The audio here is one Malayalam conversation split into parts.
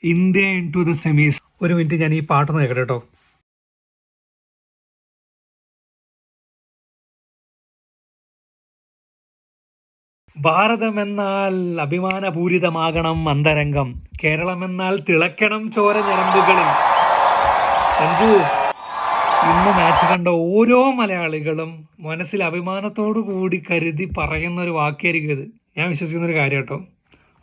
India into the semis. ഒരു മിനിറ്റ്, ഞാൻ ഈ പാട്ടൊന്ന് കേൾക്കട്ടെ കേട്ടോ. ഭാരതമെന്നാൽ അഭിമാനപൂരിതമാകണം അന്തരംഗം, കേരളമെന്നാൽ തിളക്കണം ചോര ഞരമ്പുകളിൽ. സഞ്ജു, ഇന്ന് മാച്ച് കണ്ട ഓരോ മലയാളികളും മനസ്സിൽ അഭിമാനത്തോടു കൂടി കരുതി പറയുന്ന ഒരു വാക്യായിരിക്കും ഇത്. ഞാൻ വിശ്വസിക്കുന്ന ഒരു കാര്യം കേട്ടോ.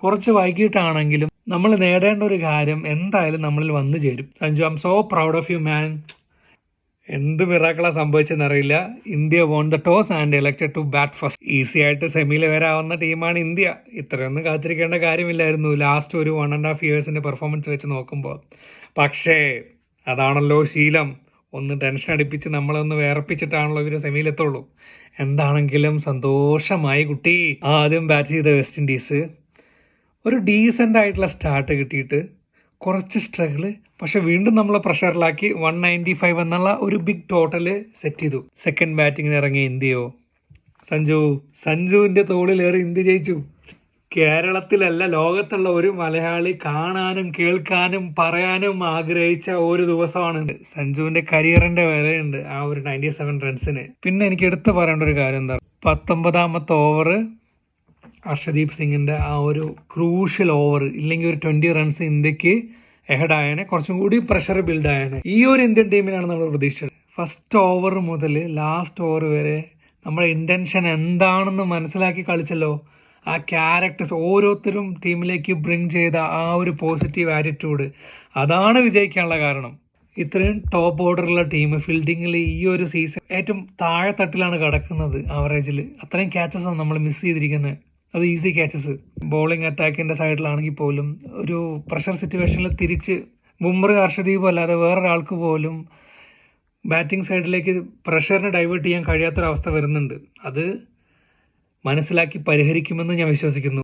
കുറച്ച് വൈകിട്ടാണെങ്കിലും നമ്മൾ നേടേണ്ട ഒരു കാര്യം എന്തായാലും നമ്മളിൽ വന്നു ചേരും. Sanju, I am so proud of you man. എന്ത് മിറാക്കളാ സംഭവിച്ചെന്നറിയില്ല. India won the toss and elected to bat first. Easy ആയിട്ട് സെമിയിൽ വരാവുന്ന ടീമാണ് ഇന്ത്യ. ഇത്രയൊന്നും കാത്തിരിക്കേണ്ട കാര്യമില്ലായിരുന്നു ലാസ്റ്റ് ഒരു 1.5 ഇയേഴ്സിന്റെ പെർഫോമൻസ് വെച്ച് നോക്കുമ്പോൾ. പക്ഷേ അതാണല്ലോ ശീലം. ഒന്ന് ടെൻഷൻ അടിപ്പിച്ച് നമ്മളൊന്ന് വേർപ്പിച്ചിട്ടാണല്ലോ ഇവർ സെമിയിലെത്തുള്ളൂ. എന്താണെങ്കിലും സന്തോഷമായി കുട്ടി. ആദ്യം ബാറ്റ് ചെയ്ത വെസ്റ്റ് ഇൻഡീസ് ഒരു ഡീസൻ്റ് ആയിട്ടുള്ള സ്റ്റാർട്ട് കിട്ടിയിട്ട് കുറച്ച് സ്ട്രഗിള്, പക്ഷെ വീണ്ടും നമ്മളെ പ്രഷറിലാക്കി 195 എന്നുള്ള ഒരു ബിഗ് ടോട്ടൽ സെറ്റ് ചെയ്തു. സെക്കൻഡ് ബാറ്റിങ്ങിന് ഇറങ്ങിയ ഇന്ത്യയോ, സഞ്ജുവിൻ്റെ തോളിലേറി ഇന്ത്യ ജയിച്ചു. കേരളത്തിലല്ല, ലോകത്തുള്ള ഒരു മലയാളി കാണാനും കേൾക്കാനും പറയാനും ആഗ്രഹിച്ച ഒരു ദിവസമാണ് സഞ്ജുവിന്റെ കരിയറിന്റെ വിലയുണ്ട് ആ ഒരു 97 റൺസിന്. പിന്നെ എനിക്ക് എടുത്തു പറയേണ്ട ഒരു കാര്യം എന്താ, 19ാമത്തെ ഓവർ അർഷദീപ് സിംഗിന്റെ ആ ഒരു ക്രൂഷ്യൽ ഓവർ ഇല്ലെങ്കിൽ ഒരു 20 റൺസ് ഇന്ത്യക്ക് എഹഡ് ആയനെ, കുറച്ചും കൂടി പ്രഷർ ബിൽഡ് ആയനെ. ഈ ഒരു ഇന്ത്യൻ ടീമിനാണ് നമ്മൾ പ്രതീക്ഷിച്ചത്. ഫസ്റ്റ് ഓവർ മുതൽ ലാസ്റ്റ് ഓവർ വരെ നമ്മുടെ ഇന്റൻഷൻ എന്താണെന്ന് മനസ്സിലാക്കി കളിച്ചല്ലോ. ആ ക്യാരക്ടേഴ്സ് ഓരോരുത്തരും ടീമിലേക്ക് ബ്രിങ് ചെയ്ത ആ ഒരു പോസിറ്റീവ് ആറ്റിറ്റ്യൂഡ്, അതാണ് വിജയിക്കാനുള്ള കാരണം. ഇത്രയും ടോപ്പ് ഓർഡറുള്ള ടീം ഫീൽഡിങ്ങിൽ ഈ ഒരു സീസൺ ഏറ്റവും താഴെത്തട്ടിലാണ് കിടക്കുന്നത് ആവറേജിൽ. അത്രയും ക്യാച്ചസാണ് നമ്മൾ മിസ് ചെയ്തിരിക്കുന്നത്. അത് ഈസി ക്യാച്ചസ്. ബോളിംഗ് അറ്റാക്കിൻ്റെ സൈഡിലാണെങ്കിൽ പോലും ഒരു പ്രഷർ സിറ്റുവേഷനിൽ തിരിച്ച് ബുംറ ഹർഷദീപ് അല്ലാതെ വേറൊരാൾക്ക് പോലും ബാറ്റിംഗ് സൈഡിലേക്ക് പ്രഷറിനെ ഡൈവേർട്ട് ചെയ്യാൻ കഴിയാത്തൊരവസ്ഥ വരുന്നുണ്ട്. അത് മനസ്സിലാക്കി പരിഹരിക്കുമെന്ന് ഞാൻ വിശ്വസിക്കുന്നു.